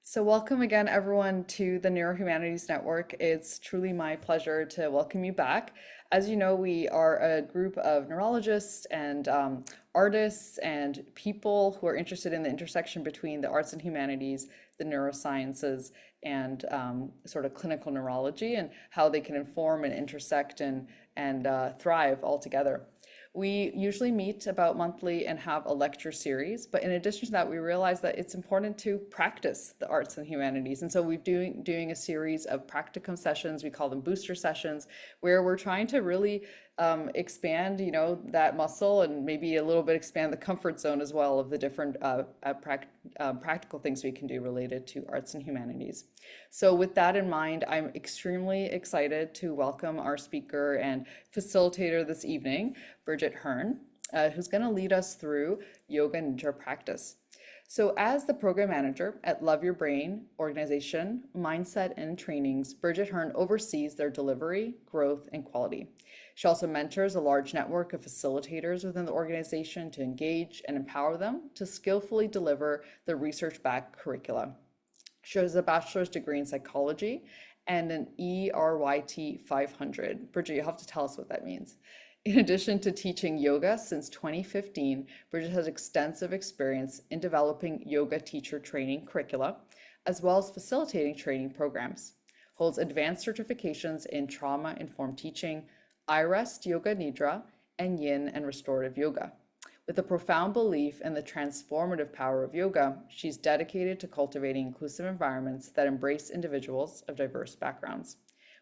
So, welcome again, everyone, to the Neurohumanities Network. It's truly my pleasure to welcome you back. As you know, we are a group of neurologists and artists and people who are interested in the intersection between the arts and humanities, the neurosciences, and sort of clinical neurology and how they can inform and intersect and thrive all together. We usually meet about monthly and have a lecture series, but in addition to that, we realize that it's important to practice the arts and humanities. And so we're doing a series of practicum sessions, we call them booster sessions, where we're trying to really expand, that muscle and maybe a little bit expand the comfort zone as well of the different practical things we can do related to arts and humanities. So with that in mind, I'm extremely excited to welcome our speaker and facilitator this evening, Bridget Hearne, who's going to lead us through yoga nidra practice. So as the program manager at Love Your Brain organization, mindset and trainings, Bridget Hearne oversees their delivery, growth, and quality. She also mentors a large network of facilitators within the organization to engage and empower them to skillfully deliver the research-backed curricula. She has a bachelor's degree in psychology and an ERYT 500. Bridget, you have to tell us what that means. In addition to teaching yoga since 2015, Bridget has extensive experience in developing yoga teacher training curricula, as well as facilitating training programs. Holds advanced certifications in trauma-informed teaching, iRest Yoga Nidra, and Yin and restorative yoga. With a profound belief in the transformative power of yoga, she's dedicated to cultivating inclusive environments that embrace individuals of diverse backgrounds.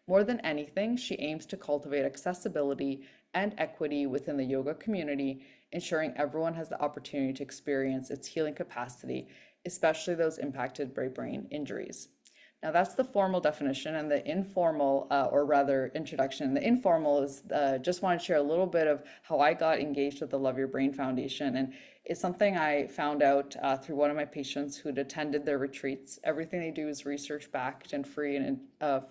More than anything, she aims to cultivate accessibility and equity within the yoga community, ensuring everyone has the opportunity to experience its healing capacity, especially those impacted by brain injuries. Now that's the formal definition, and the informal, or rather introduction. The informal is just want to share a little bit of how I got engaged with the Love Your Brain Foundation. And it's something I found out through one of my patients who'd attended their retreats. Everything they do is research backed and free and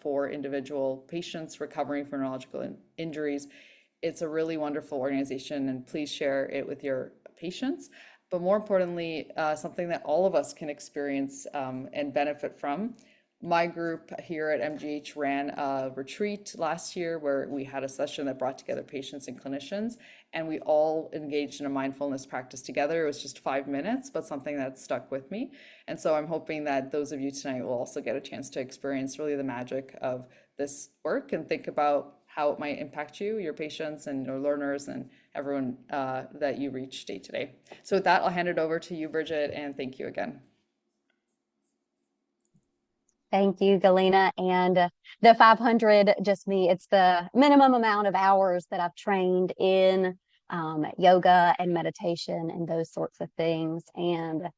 for individual patients recovering from neurological injuries. It's a really wonderful organization, and please share it with your patients. But more importantly, something that all of us can experience and benefit from. My group here at MGH ran a retreat last year where we had a session that brought together patients and clinicians, and we all engaged in a mindfulness practice together. It was just 5 minutes, but something that stuck with me. And so I'm hoping that those of you tonight will also get a chance to experience really the magic of this work and think about how it might impact you, your patients, and your learners, and everyone that you reach day to day. So with that, I'll hand it over to you, Bridget, and thank you again. Thank you, Galena. And the 500, just me, it's the minimum amount of hours that I've trained in yoga and meditation and those sorts of things. And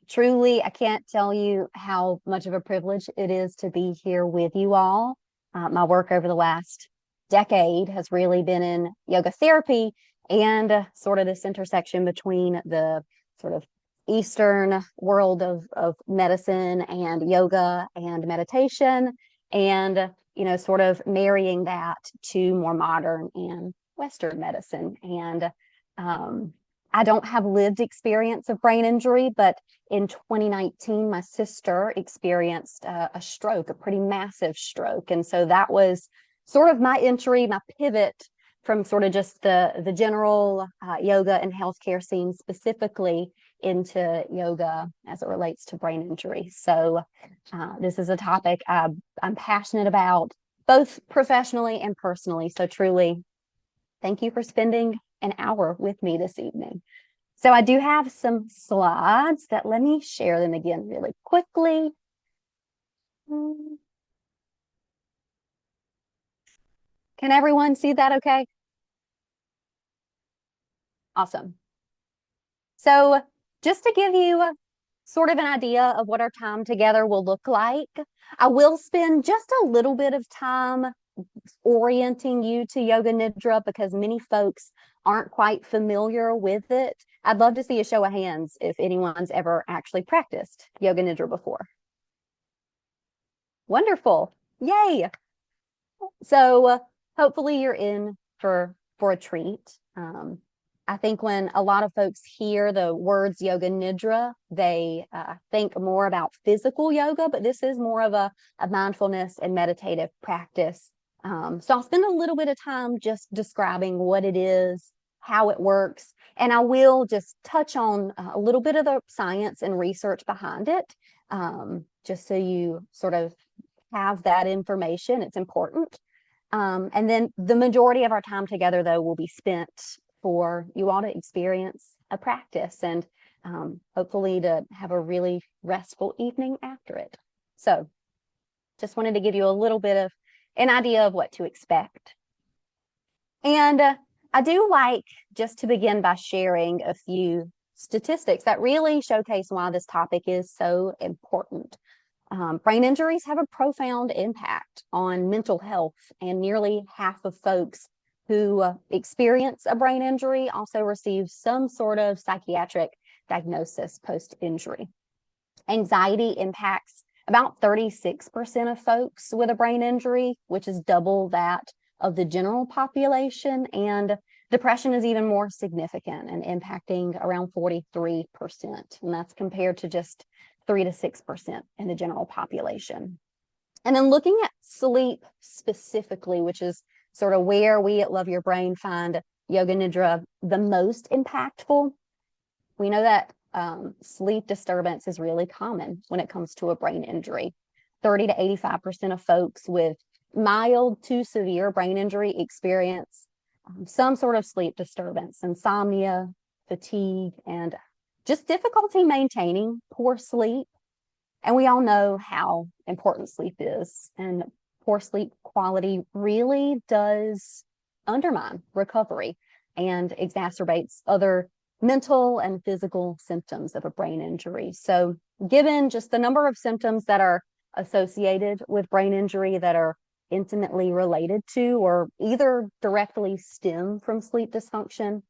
truly, I can't tell you how much of a privilege it is to be here with you all. My work over the last decade has really been in yoga therapy and sort of this intersection between the sort of Eastern world of medicine and yoga and meditation, and sort of marrying that to more modern and Western medicine. And I don't have lived experience of brain injury, but in 2019, my sister experienced a stroke, a pretty massive stroke. And so that was sort of my entry, my pivot from sort of just the general yoga and healthcare scene specifically into yoga as it relates to brain injury. So this is a topic I'm passionate about, both professionally and personally. So truly, thank you for spending an hour with me this evening. So I do have some slides that let me share them again really quickly. Can everyone see that okay? Awesome. So just to give you sort of an idea of what our time together will look like, I will spend just a little bit of time orienting you to Yoga Nidra because many folks aren't quite familiar with it. I'd love to see a show of hands if anyone's ever actually practiced Yoga Nidra before. Wonderful. Yay. So hopefully you're in for a treat. I think when a lot of folks hear the words yoga nidra, they think more about physical yoga, but this is more of a mindfulness and meditative practice. So I'll spend a little bit of time just describing what it is, how it works, and I will just touch on a little bit of the science and research behind it, just so you sort of have that information. It's important. And then the majority of our time together, though, will be spent for you all to experience a practice and hopefully to have a really restful evening after it. So just wanted to give you a little bit of an idea of what to expect. And I do like just to begin by sharing a few statistics that really showcase why this topic is so important. Brain injuries have a profound impact on mental health, and nearly half of folks who experience a brain injury also receive some sort of psychiatric diagnosis post-injury. Anxiety impacts about 36% of folks with a brain injury, which is double that of the general population, and depression is even more significant and impacting around 43%, and that's compared to just 3 to 6% in the general population. And then looking at sleep specifically, which is sort of where we at Love Your Brain find yoga nidra the most impactful, we know that sleep disturbance is really common when it comes to a brain injury. 30 to 85% of folks with mild to severe brain injury experience some sort of sleep disturbance, insomnia, fatigue, and just difficulty maintaining poor sleep. And we all know how important sleep is, and poor sleep quality really does undermine recovery and exacerbates other mental and physical symptoms of a brain injury. So given just the number of symptoms that are associated with brain injury that are intimately related to or either directly stem from sleep dysfunction,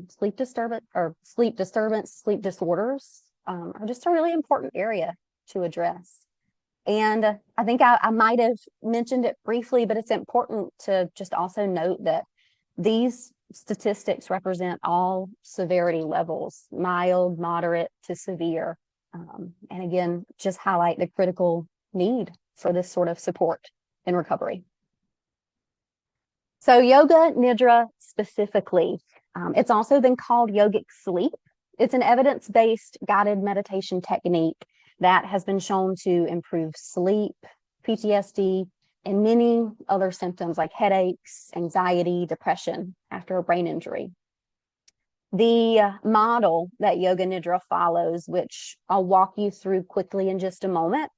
sleep disturbance, sleep disorders are just a really important area to address. And I think I might have mentioned it briefly, but it's important to just also note that these statistics represent all severity levels, mild, moderate to severe. And again, just highlight the critical need for this sort of support in recovery. So yoga nidra specifically, it's also been called yogic sleep. It's an evidence-based guided meditation technique that has been shown to improve sleep, PTSD, and many other symptoms like headaches, anxiety, depression after a brain injury. The model that yoga nidra follows, which I'll walk you through quickly in just a moment,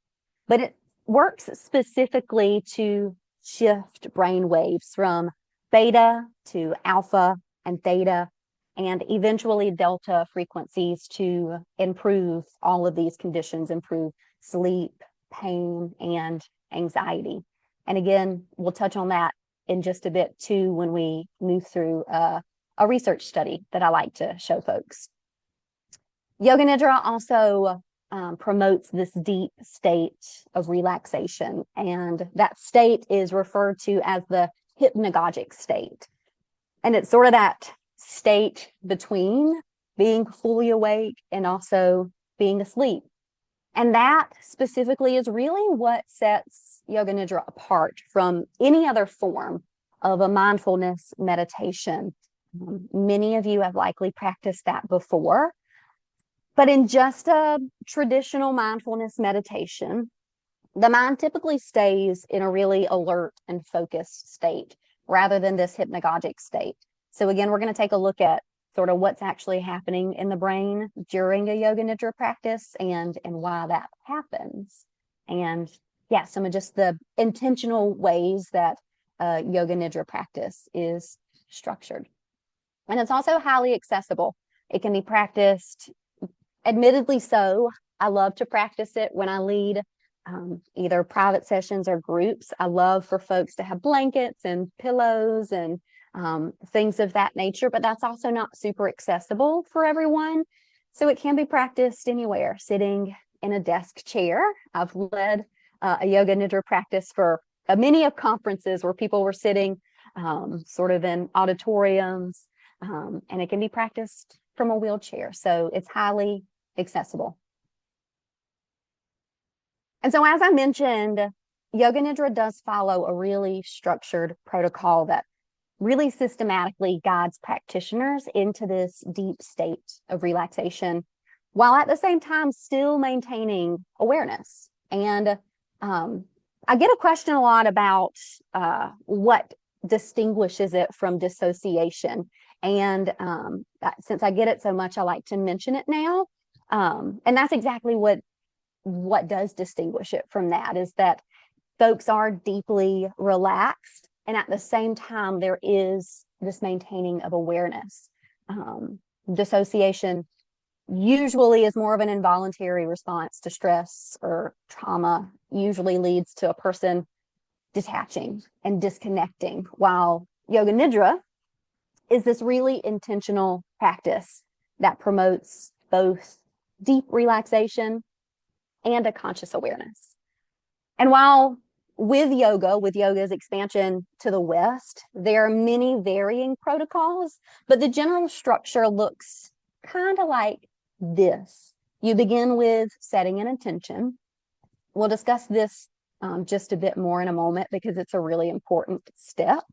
but it works specifically to shift brain waves from beta to alpha and theta, and eventually delta frequencies to improve all of these conditions, improve sleep, pain, and anxiety. And again, we'll touch on that in just a bit too when we move through a research study that I like to show folks. Yoga nidra also promotes this deep state of relaxation, and that state is referred to as the hypnagogic state. And it's sort of that state between being fully awake and also being asleep. And that specifically is really what sets yoga nidra apart from any other form of a mindfulness meditation. Many of you have likely practiced that before, but in just a traditional mindfulness meditation, the mind typically stays in a really alert and focused state rather than this hypnagogic state. So again, we're going to take a look at sort of what's actually happening in the brain during a yoga nidra practice and why that happens. And yeah, some of just the intentional ways that yoga nidra practice is structured. And it's also highly accessible. It can be practiced, admittedly so. I love to practice it when I lead either private sessions or groups. I love for folks to have blankets and pillows and things of that nature, but that's also not super accessible for everyone. So it can be practiced anywhere, sitting in a desk chair. I've led a yoga nidra practice for many of conferences where people were sitting sort of in auditoriums, and it can be practiced from a wheelchair. So it's highly accessible. And so, as I mentioned, Yoga Nidra does follow a really structured protocol that really systematically guides practitioners into this deep state of relaxation, while at the same time still maintaining awareness. And I get a question a lot about what distinguishes it from dissociation. And since I get it so much, I like to mention it now. And that's exactly what does distinguish it from that, is that folks are deeply relaxed, and at the same time, there is this maintaining of awareness. Dissociation usually is more of an involuntary response to stress or trauma, usually leads to a person detaching and disconnecting, while Yoga Nidra is this really intentional practice that promotes both deep relaxation and a conscious awareness. And while with yoga's expansion to the West, there are many varying protocols, but the general structure looks kind of like this. You begin with setting an intention. We'll discuss this just a bit more in a moment because it's a really important step.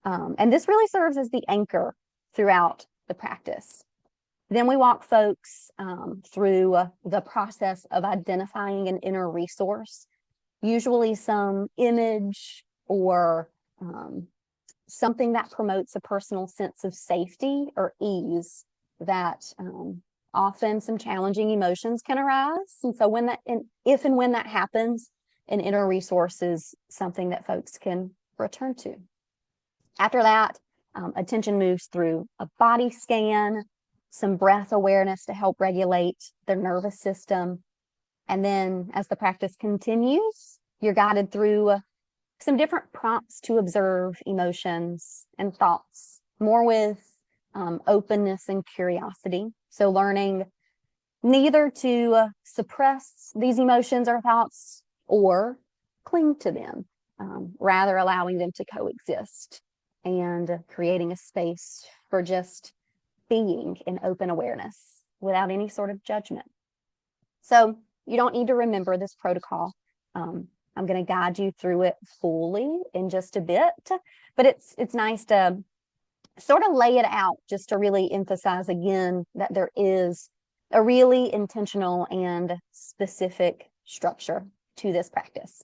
And this really serves as the anchor throughout the practice. Then we walk folks through the process of identifying an inner resource, usually some image or something that promotes a personal sense of safety or ease that often some challenging emotions can arise. And so if and when that happens, an inner resource is something that folks can return to. After that, attention moves through a body scan, some breath awareness to help regulate the nervous system. And then as the practice continues, you're guided through some different prompts to observe emotions and thoughts, more with openness and curiosity. So learning neither to suppress these emotions or thoughts or cling to them, rather allowing them to coexist and creating a space for just being in open awareness without any sort of judgment. So you don't need to remember this protocol. I'm going to guide you through it fully in just a bit, but it's nice to sort of lay it out just to really emphasize again that there is a really intentional and specific structure to this practice.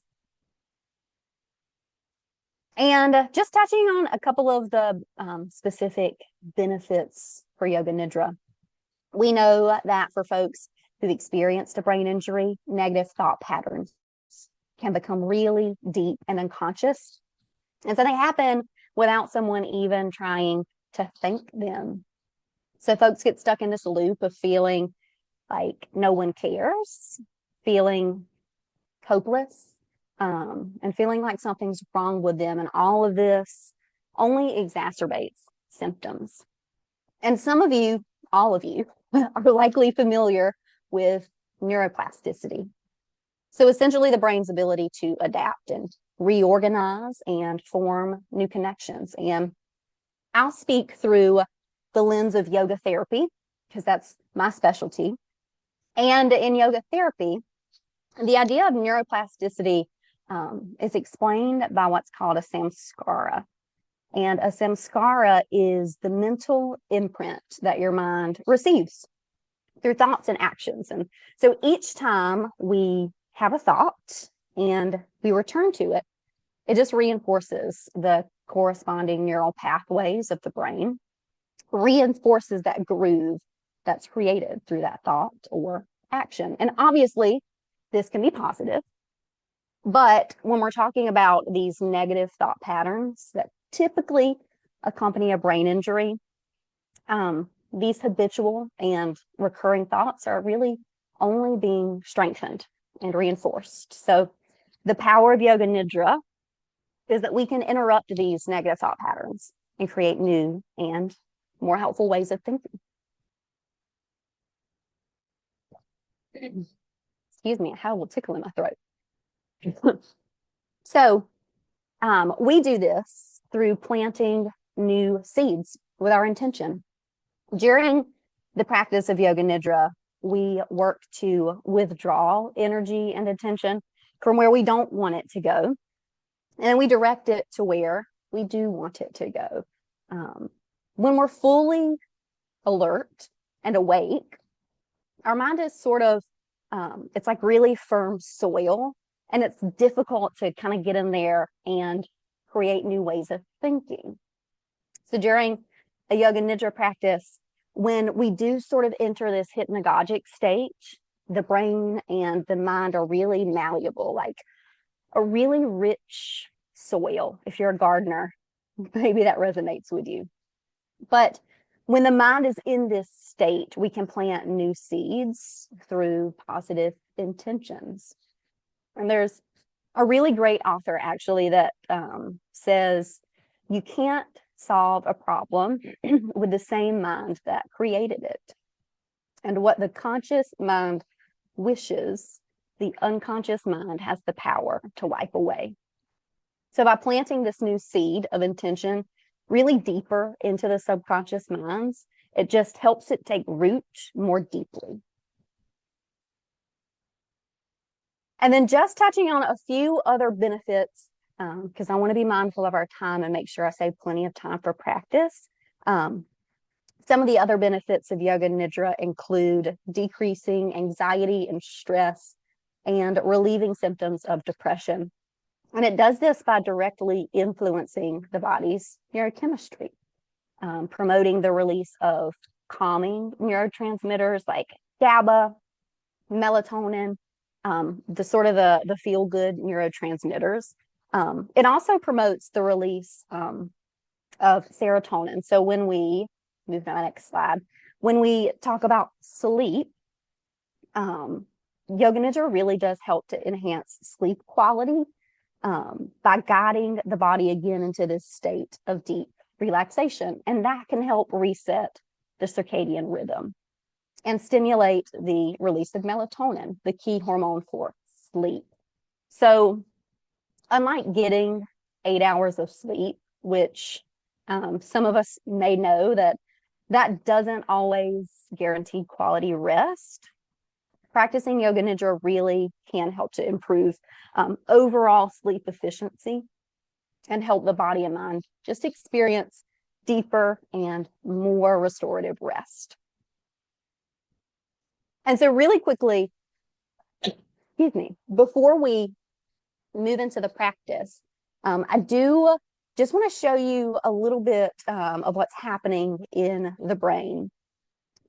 And just touching on a couple of the specific benefits for Yoga Nidra. We know that for folks who've experienced a brain injury, negative thought patterns can become really deep and unconscious. And so they happen without someone even trying to think them. So folks get stuck in this loop of feeling like no one cares, feeling hopeless, and feeling like something's wrong with them. And all of this only exacerbates symptoms. And some of you, all of you, are likely familiar with neuroplasticity. So essentially the brain's ability to adapt and reorganize and form new connections. And I'll speak through the lens of yoga therapy because that's my specialty. And in yoga therapy, the idea of neuroplasticity is explained by what's called a samskara. And a samskara is the mental imprint that your mind receives through thoughts and actions. And so each time we have a thought and we return to it, it just reinforces the corresponding neural pathways of the brain, reinforces that groove that's created through that thought or action. And obviously, this can be positive. But when we're talking about these negative thought patterns that typically accompany a brain injury, these habitual and recurring thoughts are really only being strengthened and reinforced. So the power of Yoga Nidra is that we can interrupt these negative thought patterns and create new and more helpful ways of thinking. Excuse me, I have a little tickle in my throat. So we do this through planting new seeds with our intention. During the practice of Yoga Nidra, we work to withdraw energy and attention from where we don't want it to go, and we direct it to where we do want it to go. When we're fully alert and awake, our mind is sort of, it's like really firm soil, and it's difficult to kind of get in there and create new ways of thinking. So during a Yoga Nidra practice, when we do sort of enter this hypnagogic state, the brain and the mind are really malleable, like a really rich soil. If you're a gardener, maybe that resonates with you. But when the mind is in this state, we can plant new seeds through positive intentions. And there's a really great author actually that says you can't solve a problem with the same mind that created it. And what the conscious mind wishes, the unconscious mind has the power to wipe away. So by planting this new seed of intention really deeper into the subconscious minds, it just helps it take root more deeply. And then just touching on a few other benefits, because I want to be mindful of our time and make sure I save plenty of time for practice. Some of the other benefits of Yoga Nidra include decreasing anxiety and stress and relieving symptoms of depression. And it does this by directly influencing the body's neurochemistry, promoting the release of calming neurotransmitters like GABA, melatonin, the feel-good neurotransmitters. It also promotes the release of serotonin. So when we move to my next slide, when we talk about sleep, Yoga Nidra really does help to enhance sleep quality by guiding the body again into this state of deep relaxation. And that can help reset the circadian rhythm and stimulate the release of melatonin, the key hormone for sleep. So unlike getting 8 hours of sleep, which some of us may know that doesn't always guarantee quality rest, practicing Yoga Nidra really can help to improve overall sleep efficiency and help the body and mind just experience deeper and more restorative rest. And so really quickly, excuse me, before we move into the practice, I do just want to show you a little bit of what's happening in the brain.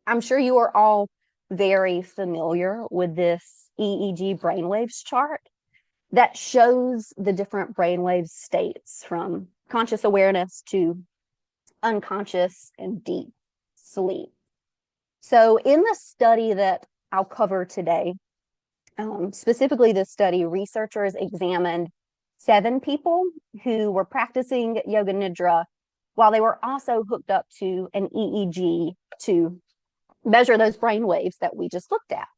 I'm sure you are all very familiar with this EEG brainwaves chart that shows the different brainwave states from conscious awareness to unconscious and deep sleep. So in the study that I'll cover today, specifically this study, researchers examined 7 people who were practicing Yoga Nidra while they were also hooked up to an EEG to measure those brain waves that we just looked at.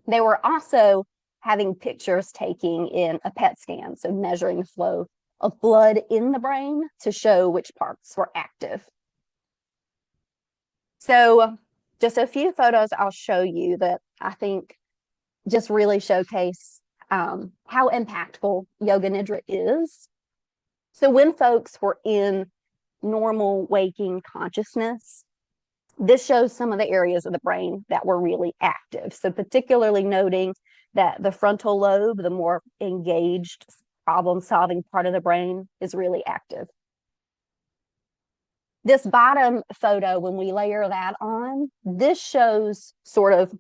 They were also having pictures taken in a PET scan, so measuring the flow of blood in the brain to show which parts were active. So just a few photos I'll show you that I think just really showcase how impactful Yoga Nidra is. So when folks were in normal waking consciousness, this shows some of the areas of the brain that were really active. So particularly noting that the frontal lobe, the more engaged problem-solving part of the brain, is really active. This bottom photo, when we layer that on, this shows sort of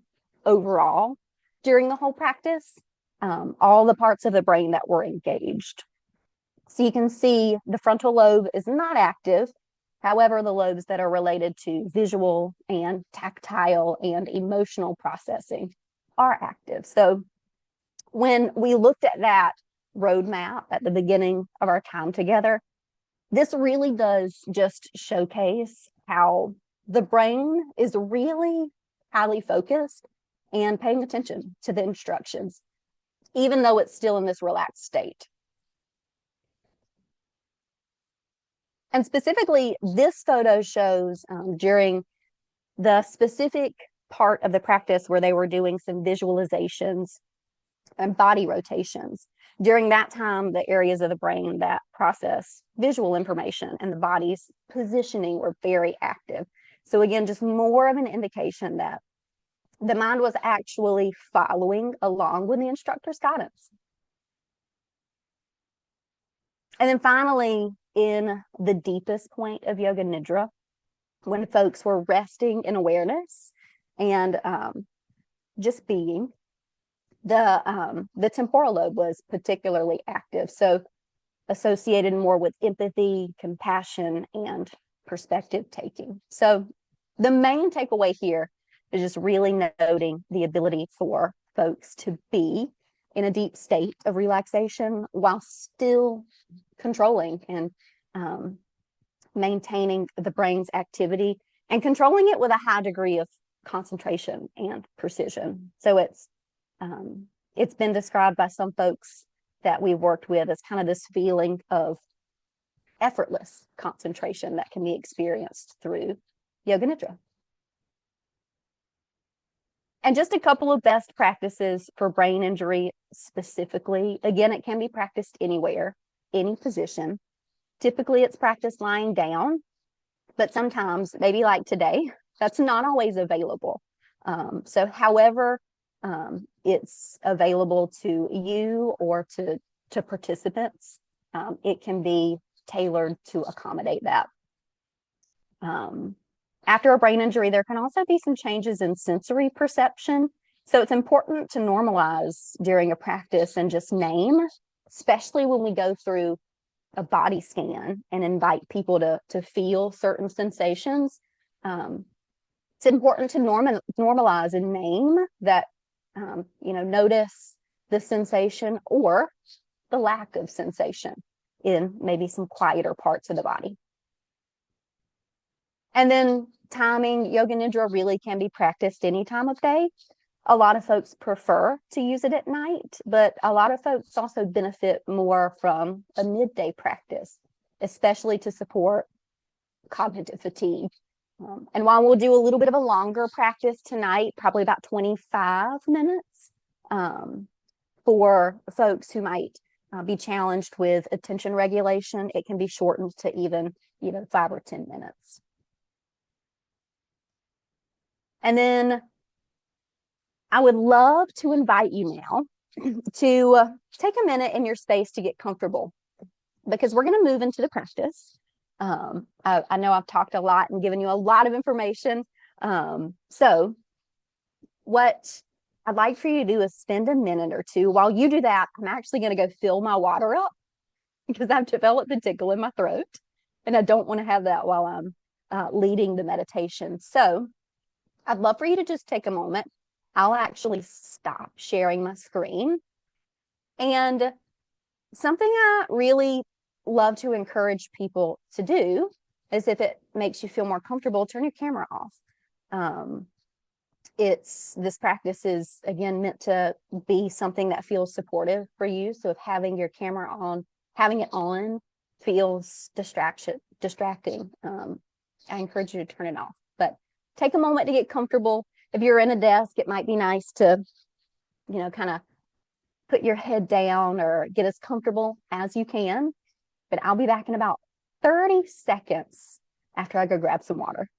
overall during the whole practice, all the parts of the brain that were engaged. So you can see the frontal lobe is not active. However, the lobes that are related to visual and tactile and emotional processing are active. So when we looked at that roadmap at the beginning of our time together, this really does just showcase how the brain is really highly focused and paying attention to the instructions, even though it's still in this relaxed state. And specifically, this photo shows during the specific part of the practice where they were doing some visualizations and body rotations. During that time, the areas of the brain that process visual information and the body's positioning were very active. So again, just more of an indication that the mind was actually following along with the instructor's guidance. And then finally, in the deepest point of Yoga Nidra, when folks were resting in awareness and just being, the temporal lobe was particularly active. So associated more with empathy, compassion, and perspective taking. So the main takeaway here is just really noting the ability for folks to be in a deep state of relaxation while still controlling and maintaining the brain's activity and controlling it with a high degree of concentration and precision. So it's been described by some folks that we've worked with as kind of this feeling of effortless concentration that can be experienced through Yoga Nidra. And just a couple of best practices for brain injury specifically. Again, it can be practiced anywhere, any position. Typically, it's practiced lying down, but sometimes, maybe like today, that's not always available. So however it's available to you or to participants, it can be tailored to accommodate that. After a brain injury, there can also be some changes in sensory perception. So it's important to normalize during a practice and just name, especially when we go through a body scan and invite people to feel certain sensations. It's important to normalize and name that, notice the sensation or the lack of sensation in maybe some quieter parts of the body. And then timing, Yoga Nidra really can be practiced any time of day. A lot of folks prefer to use it at night, but a lot of folks also benefit more from a midday practice, especially to support cognitive fatigue. And while we'll do a little bit of a longer practice tonight, probably about 25 minutes, for folks who might be challenged with attention regulation, it can be shortened to even 5 or 10 minutes. And then I would love to invite you now to take a minute in your space to get comfortable, because we're going to move into the practice. I know I've talked a lot and given you a lot of information. So what I'd like for you to do is spend a minute or two. While you do that, I'm actually going to go fill my water up because I've developed a tickle in my throat and I don't want to have that while I'm leading the meditation. So I'd love for you to just take a moment. I'll actually stop sharing my screen. And something I really love to encourage people to do is, if it makes you feel more comfortable, turn your camera off. This practice is, again, meant to be something that feels supportive for you. So if having your camera on, having it on feels distracting, I encourage you to turn it off. But take a moment to get comfortable. If you're in a desk, it might be nice to, kind of put your head down or get as comfortable as you can. But I'll be back in about 30 seconds after I go grab some water.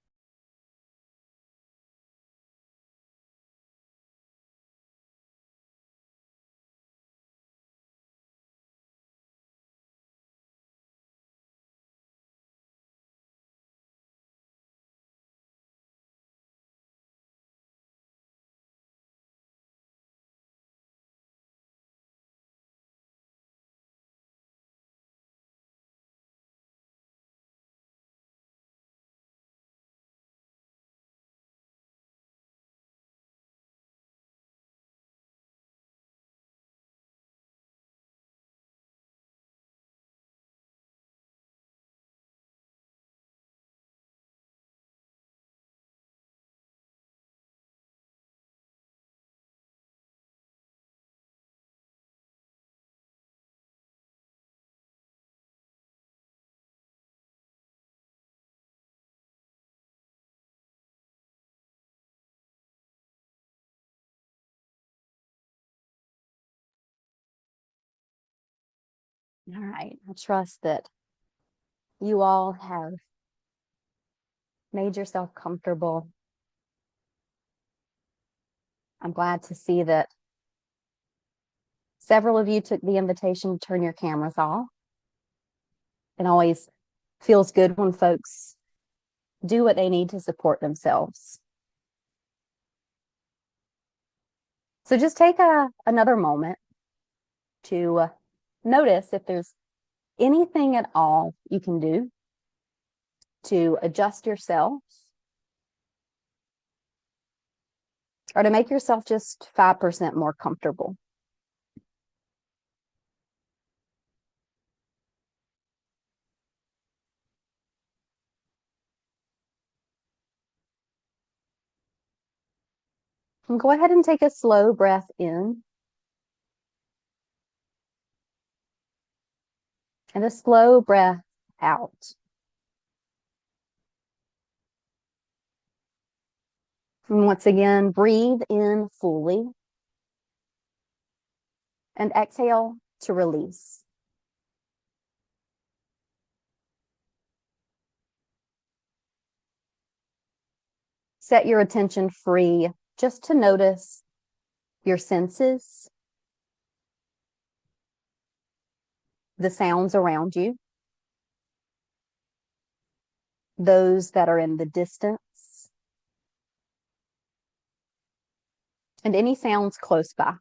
All right. I trust that you all have made yourself comfortable. I'm glad to see that several of you took the invitation to turn your cameras off. It always feels good when folks do what they need to support themselves. So just take another moment to notice if there's anything at all you can do to adjust yourself or to make yourself just 5% more comfortable. And go ahead and take a slow breath in and a slow breath out. And once again, breathe in fully and exhale to release. Set your attention free just to notice your senses, the sounds around you, those that are in the distance, and any sounds close by.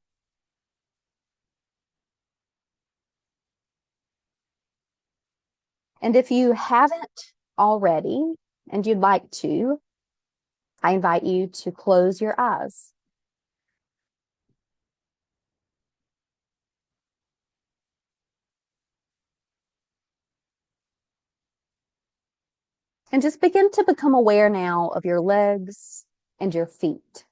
And if you haven't already and you'd like to, I invite you to close your eyes. And just begin to become aware now of your legs and your feet.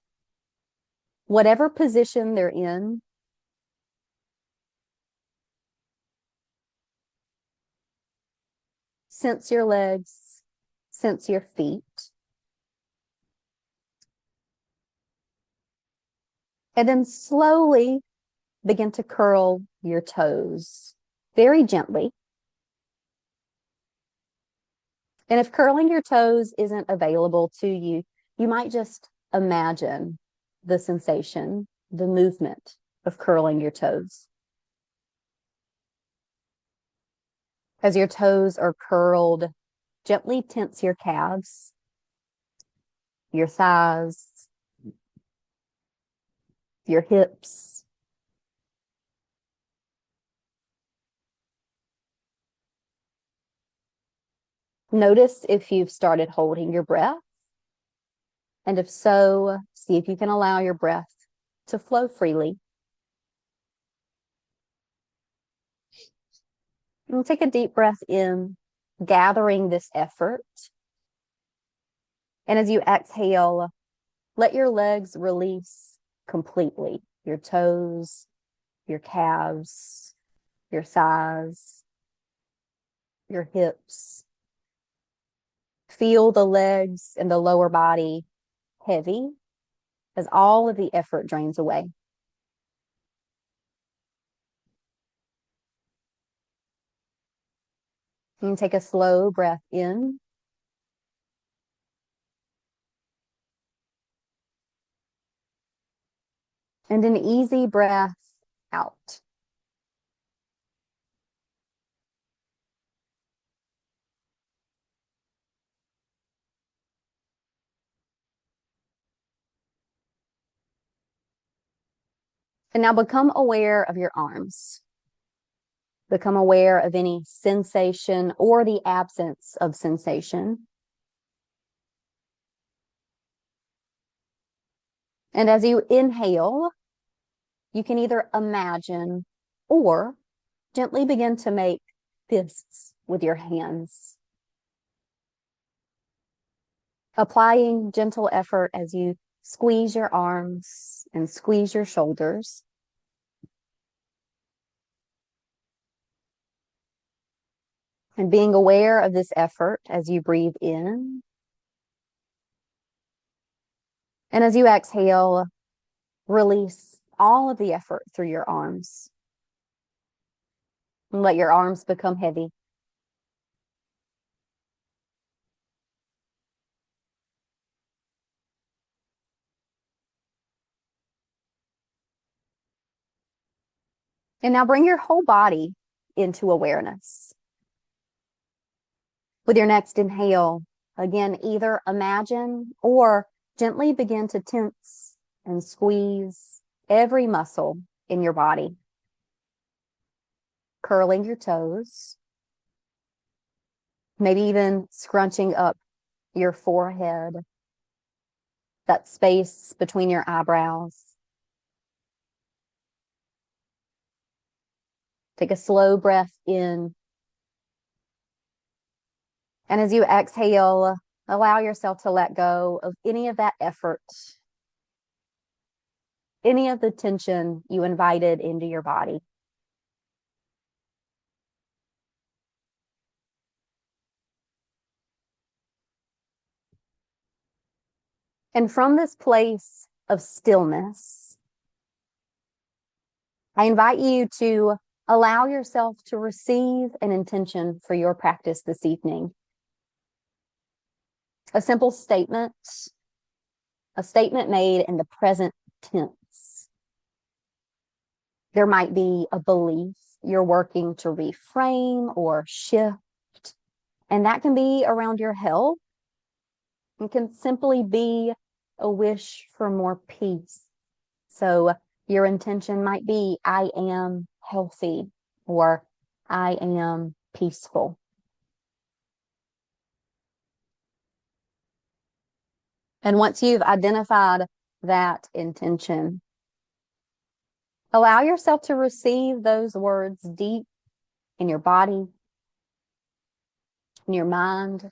Whatever position they're in, sense your legs, sense your feet. And then slowly begin to curl your toes very gently. And if curling your toes isn't available to you, you might just imagine the sensation, the movement of curling your toes. As your toes are curled, gently tense your calves, your thighs, your hips. Notice if you've started holding your breath. And if so, see if you can allow your breath to flow freely. And take a deep breath in, gathering this effort. And as you exhale, let your legs release completely. Your toes, your calves, your thighs, your hips. Feel the legs and the lower body heavy as all of the effort drains away. And take a slow breath in. And an easy breath out. And now become aware of your arms. Become aware of any sensation or the absence of sensation. And as you inhale, you can either imagine or gently begin to make fists with your hands. Applying gentle effort as you squeeze your arms and squeeze your shoulders. And being aware of this effort as you breathe in. And as you exhale, release all of the effort through your arms. And let your arms become heavy. And now bring your whole body into awareness. With your next inhale, again, either imagine or gently begin to tense and squeeze every muscle in your body, curling your toes, maybe even scrunching up your forehead, that space between your eyebrows. Take a slow breath in. And as you exhale, allow yourself to let go of any of that effort, any of the tension you invited into your body. And from this place of stillness, I invite you to allow yourself to receive an intention for your practice this evening. A simple statement, a statement made in the present tense. There might be a belief you're working to reframe or shift, and that can be around your health. It can simply be a wish for more peace. So your intention might be, I am healthy, or I am peaceful. And once you've identified that intention, allow yourself to receive those words deep in your body, in your mind,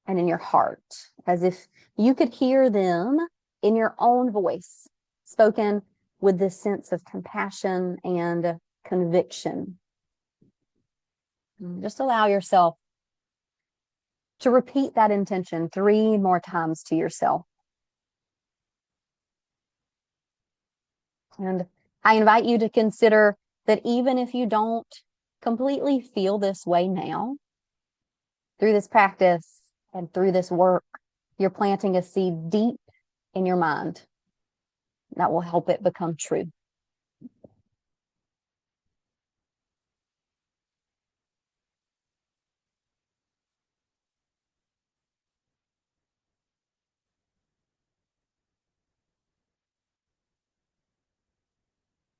and in your heart, as if you could hear them in your own voice, spoken with this sense of compassion and conviction. Just allow yourself to repeat that intention 3 more times to yourself. And I invite you to consider that even if you don't completely feel this way now, through this practice and through this work, you're planting a seed deep in your mind that will help it become true.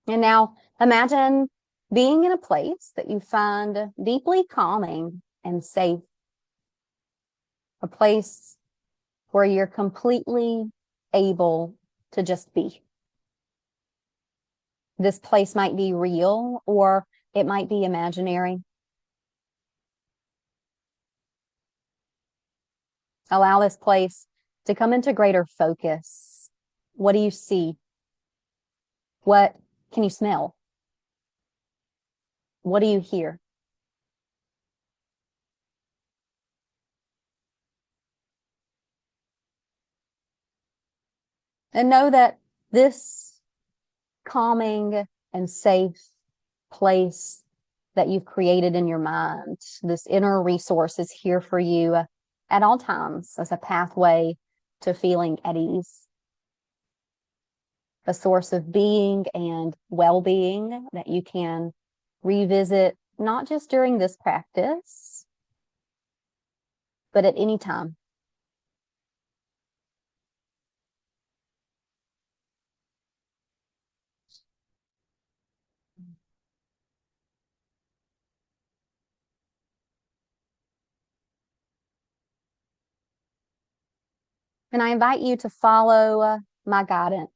And now imagine being in a place that you find deeply calming and safe, a place where you're completely able to just be. This place might be real or it might be imaginary. Allow this place to come into greater focus. What do you see? What can you smell? What do you hear? And know that this calming and safe place that you've created in your mind, this inner resource, is here for you at all times as a pathway to feeling at ease, a source of being and well-being that you can revisit, not just during this practice, but at any time. And I invite you to follow my guidance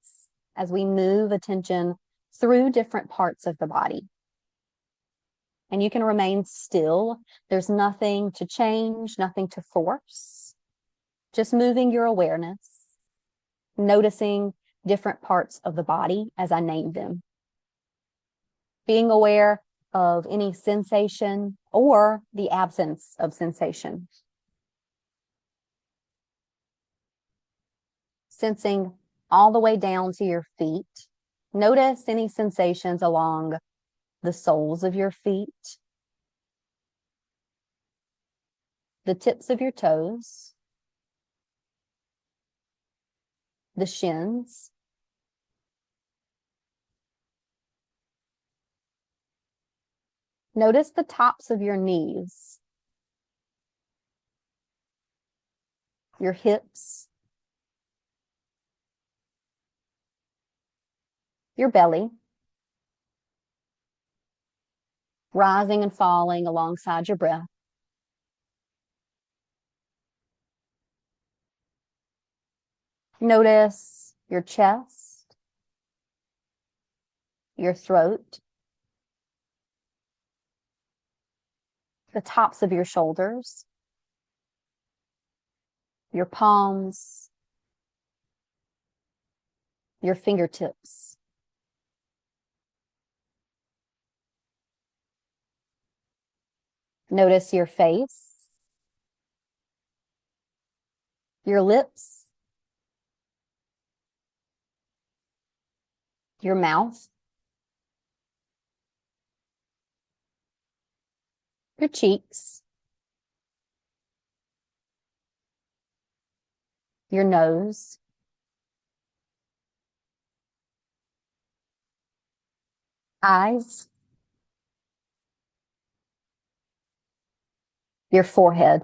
as we move attention through different parts of the body. And you can remain still. There's nothing to change, nothing to force. Just moving your awareness, noticing different parts of the body as I name them. Being aware of any sensation or the absence of sensation. Sensing all the way down to your feet. Notice any sensations along the soles of your feet, the tips of your toes, the shins, notice the tops of your knees, your hips, your belly, rising and falling alongside your breath. Notice your chest, your throat, the tops of your shoulders, your palms, your fingertips. Notice your face, your lips, your mouth, your cheeks, your nose, eyes, your forehead.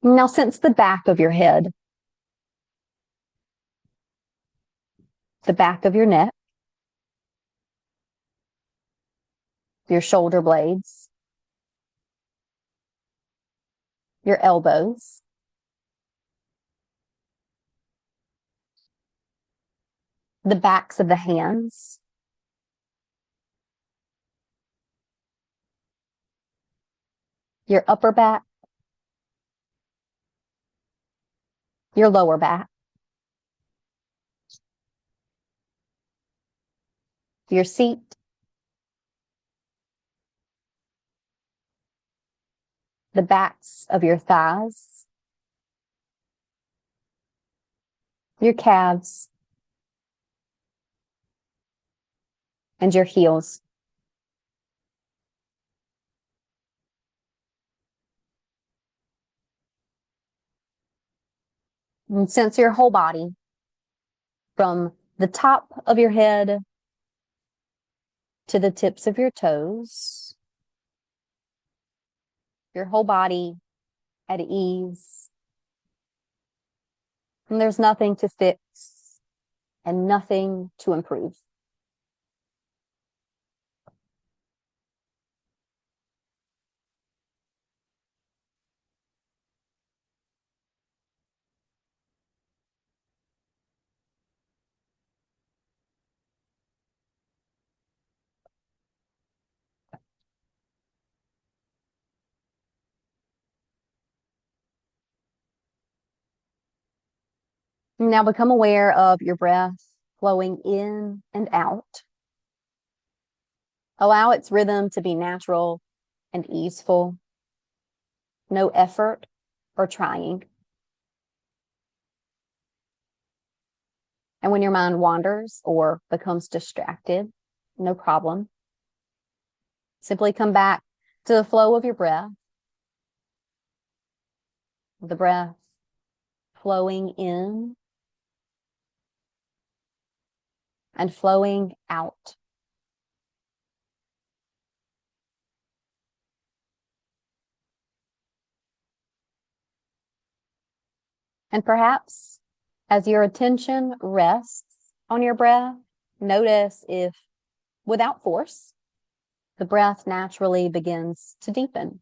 Now sense the back of your head, the back of your neck, your shoulder blades, your elbows, the backs of the hands, your upper back, your lower back, your seat, the backs of your thighs, your calves, and your heels. And sense your whole body from the top of your head to the tips of your toes, your whole body at ease. And there's nothing to fix and nothing to improve. Now become aware of your breath flowing in and out. Allow its rhythm to be natural and easeful. No effort or trying. And when your mind wanders or becomes distracted, no problem. Simply come back to the flow of your breath. The breath flowing in and flowing out. And perhaps as your attention rests on your breath, notice if, without force, the breath naturally begins to deepen.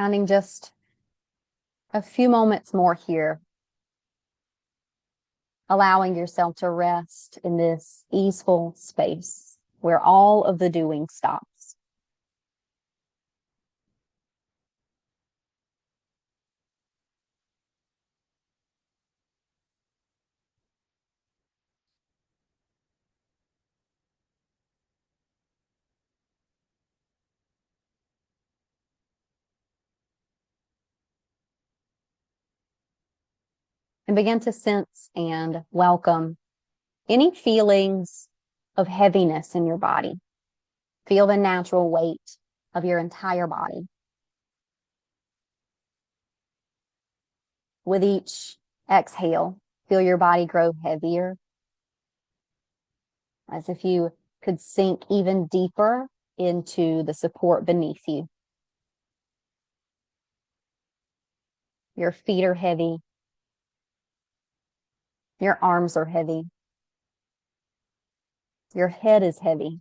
Finding just a few moments more here, allowing yourself to rest in this easeful space where all of the doing stops. and begin to sense and welcome any feelings of heaviness in your body. Feel the natural weight of your entire body. With each exhale, feel your body grow heavier, as if you could sink even deeper into the support beneath you. Your feet are heavy. Your arms are heavy. Your head is heavy.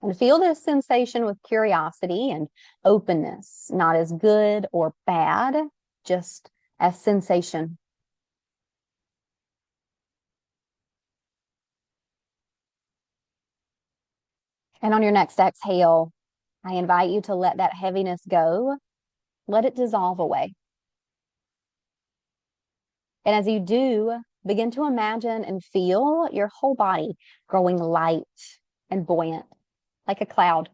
And feel this sensation with curiosity and openness, not as good or bad, just as sensation. And on your next exhale, I invite you to let that heaviness go. Let it dissolve away. And as you do, begin to imagine and feel your whole body growing light and buoyant, like a cloud.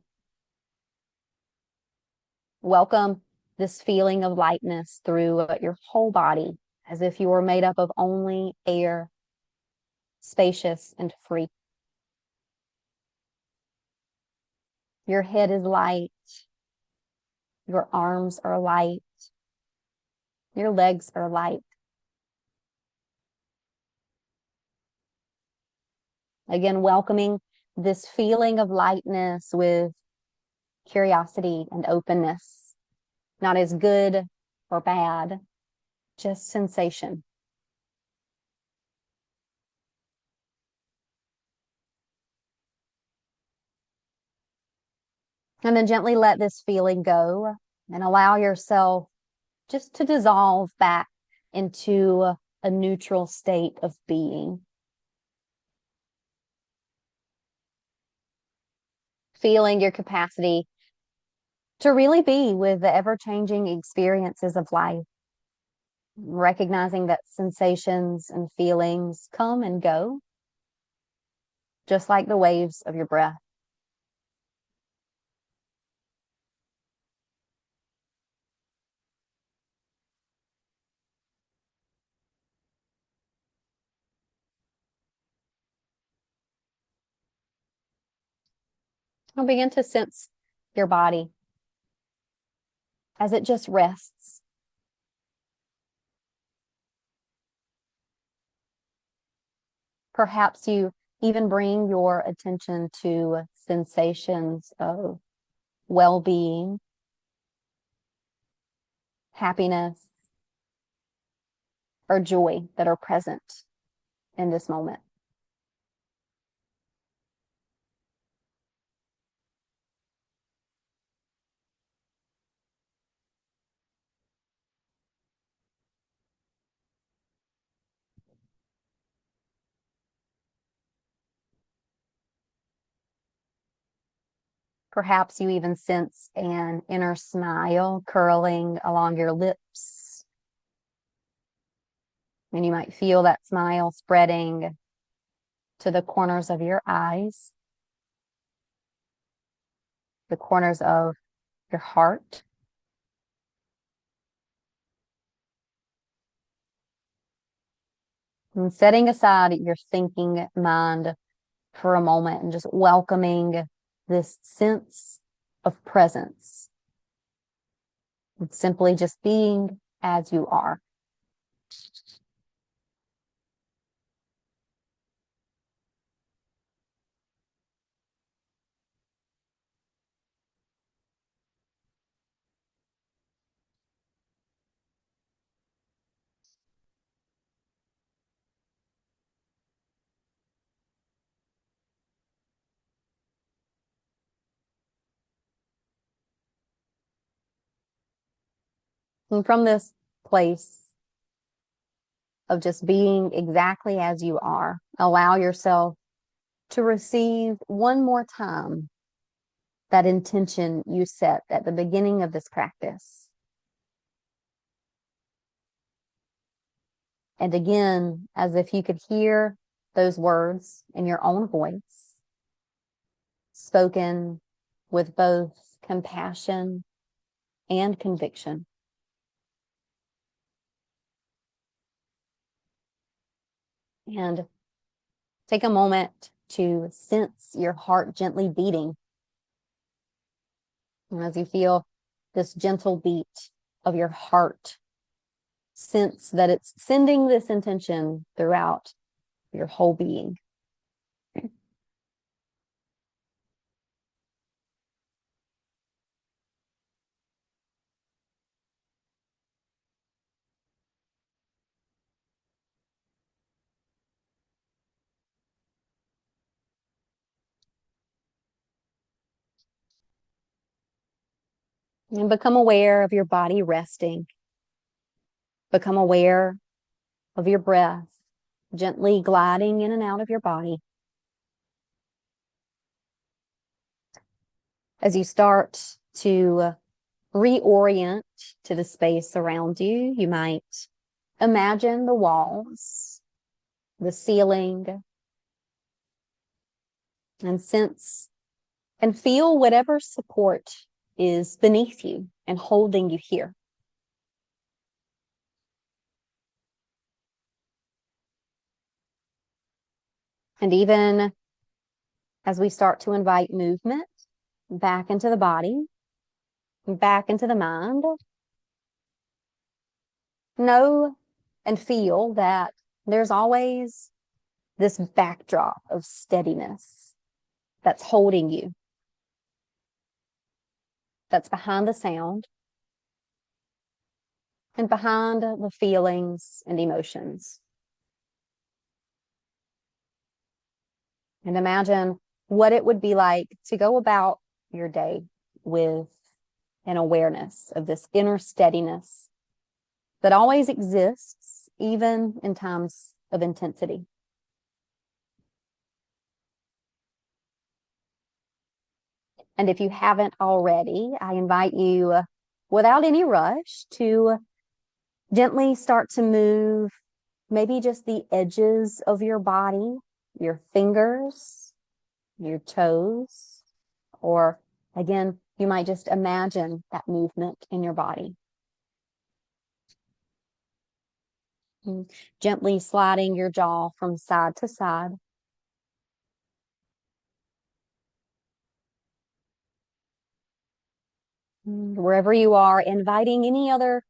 Welcome this feeling of lightness through your whole body, as if you were made up of only air, spacious and free. Your head is light. Your arms are light. Your legs are light. Again, welcoming this feeling of lightness with curiosity and openness, not as good or bad, just sensation. And then gently let this feeling go and allow yourself just to dissolve back into a neutral state of being. Feeling your capacity to really be with the ever-changing experiences of life. Recognizing that sensations and feelings come and go, just like the waves of your breath. You'll begin to sense your body as it just rests. Perhaps you even bring your attention to sensations of well-being, happiness, or joy that are present in this moment. Perhaps you even sense an inner smile curling along your lips. And you might feel that smile spreading to the corners of your eyes, the corners of your heart. And setting aside your thinking mind for a moment and just welcoming this sense of presence. And simply just being as you are. And from this place of just being exactly as you are, allow yourself to receive one more time that intention you set at the beginning of this practice. And again, as if you could hear those words in your own voice, spoken with both compassion and conviction. And take a moment to sense your heart gently beating. And as you feel this gentle beat of your heart, sense that it's sending this intention throughout your whole being. And become aware of your body resting. Become aware of your breath gently gliding in and out of your body. As you start to reorient to the space around you, you might imagine the walls, the ceiling, and sense and feel whatever support is beneath you and holding you here. And even as we start to invite movement back into the body, back into the mind, know and feel that there's always this backdrop of steadiness that's holding you, that's behind the sound and behind the feelings and emotions. And imagine what it would be like to go about your day with an awareness of this inner steadiness that always exists, even in times of intensity. And if you haven't already, I invite you, without any rush, to gently start to move maybe just the edges of your body, your fingers, your toes, or again, you might just imagine that movement in your body. Gently sliding your jaw from side to side. Wherever you are, inviting any other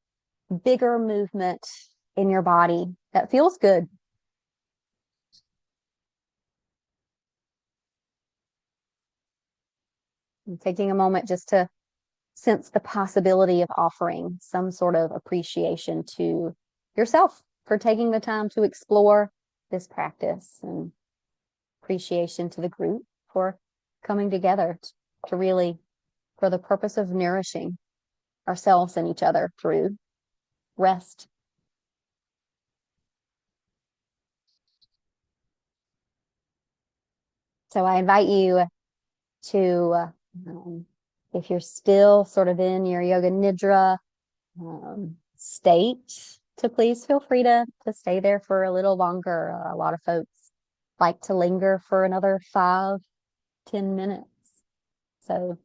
bigger movement in your body that feels good. And taking a moment just to sense the possibility of offering some sort of appreciation to yourself for taking the time to explore this practice, and appreciation to the group for coming together to really, for the purpose of nourishing ourselves and each other through rest. So I invite you to, if you're still sort of in your yoga nidra state, to please feel free to stay there for a little longer. A lot of folks like to linger for another 5-10 minutes. So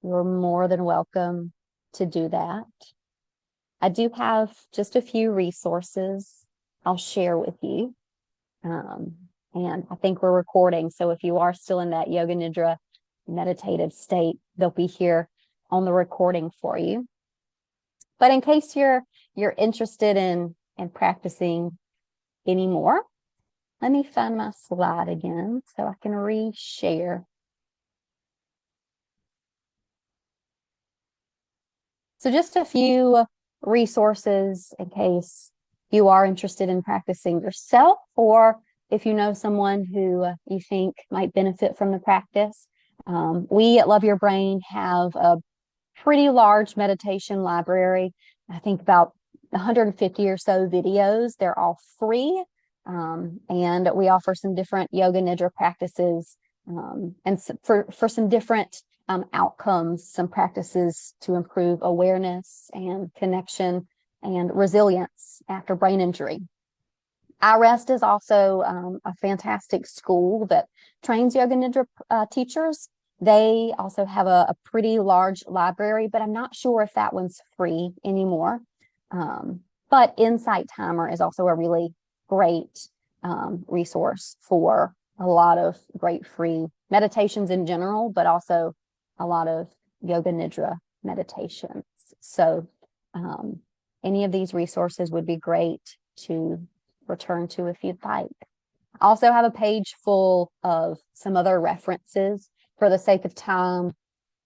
you're more than welcome to do that. I do have just a few resources I'll share with you. And I think we're recording. So if you are still in that yoga nidra meditative state, they'll be here on the recording for you. But in case you're interested in practicing anymore, let me find my slide again so I can reshare. So just a few resources in case you are interested in practicing yourself, or if you know someone who you think might benefit from the practice. We at Love Your Brain have a pretty large meditation library. I think about 150 or so videos. They're all free. And we offer some different yoga nidra practices, and for some different outcomes, some practices to improve awareness and connection and resilience after brain injury. iRest is also a fantastic school that trains yoga nidra teachers. They also have a pretty large library, but I'm not sure if that one's free anymore. But Insight Timer is also a really great resource for a lot of great free meditations in general, but also a lot of yoga nidra meditations. So any of these resources would be great to return to if you'd like. I also have a page full of some other references. For the sake of time,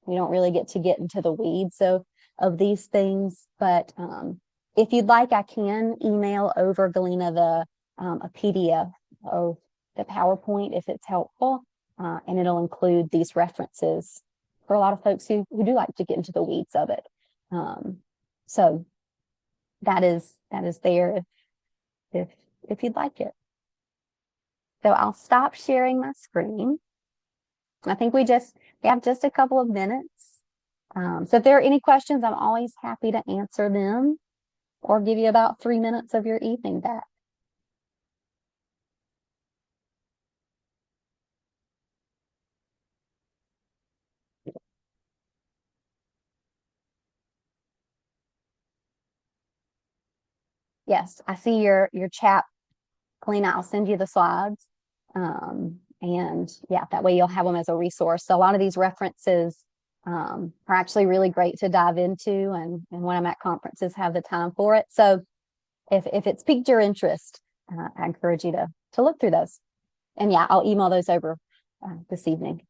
we don't really get into the weeds of these things, but if you'd like, I can email over Galena a PDF of the PowerPoint if it's helpful, and it'll include these references for a lot of folks who do like to get into the weeds of it. So that is there if you'd like it. So I'll stop sharing my screen. I think we have just a couple of minutes. So if there are any questions, I'm always happy to answer them or give you about 3 minutes of your evening back. Yes, I see your chat, Kalina. I'll send you the slides. And yeah, that way you'll have them as a resource. So a lot of these references are actually really great to dive into, and when I'm at conferences, have the time for it. So if it's piqued your interest, I encourage you to look through those. And yeah, I'll email those over this evening.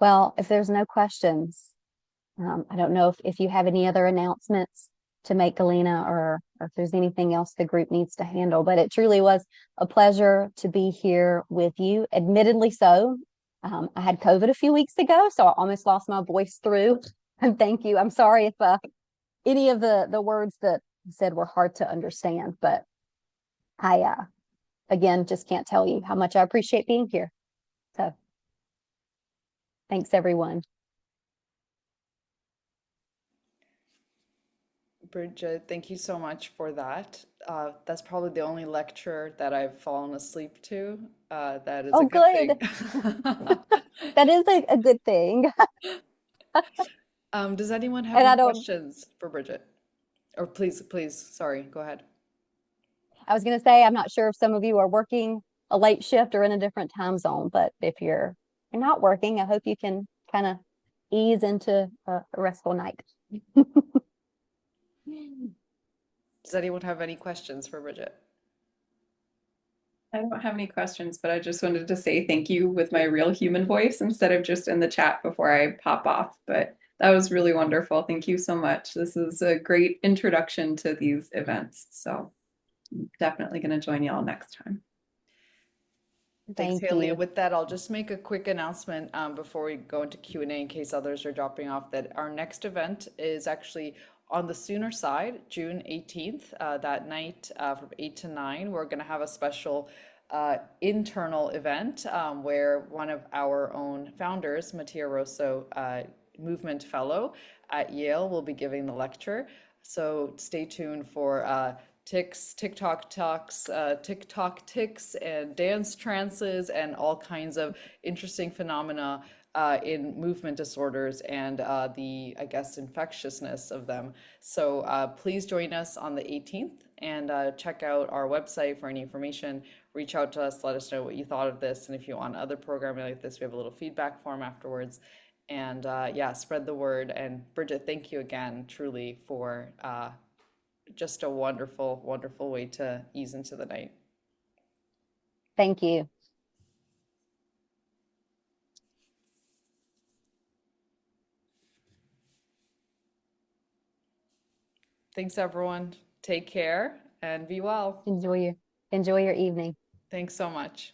Well, if there's no questions, I don't know if you have any other announcements to make, Galena, or if there's anything else the group needs to handle, but it truly was a pleasure to be here with you. Admittedly so, I had COVID a few weeks ago, so I almost lost my voice through. And thank you. I'm sorry if any of the words that you said were hard to understand, but I again just can't tell you how much I appreciate being here. So thanks, everyone. Bridget, thank you so much for that. That's probably the only lecture that I've fallen asleep to. That is a Oh, good good. thing. That is a good thing. Does anyone have And any I don't, questions for Bridget? Or please, sorry, go ahead. I was going to say, I'm not sure if some of you are working a late shift or in a different time zone, but if you're not working, I hope you can kind of ease into a restful night. Does anyone have any questions for Bridget? I don't have any questions, but I just wanted to say thank you with my real human voice instead of just in the chat before I pop off. But that was really wonderful. Thank you so much. This is a great introduction to these events. So I'm definitely going to join y'all next time. Thanks, Thank Haley. you. And with that, I'll just make a quick announcement before we go into Q&A in case others are dropping off, that our next event is actually on the sooner side, June 18th, that night from 8 to 9. We're going to have a special internal event where one of our own founders, Mattia Rosso, movement fellow at Yale, will be giving the lecture. So stay tuned for TikTok talks, TikTok ticks, and dance trances, and all kinds of interesting phenomena in movement disorders and I guess, infectiousness of them. So please join us on the 18th and check out our website for any information. Reach out to us, let us know what you thought of this, and if you want other programming like this, we have a little feedback form afterwards. And yeah, spread the word. And Bridget, thank you again, truly, for just a wonderful, wonderful way to ease into the night. Thank you. Thanks, everyone. Take care and be well. Enjoy your evening. Thanks so much.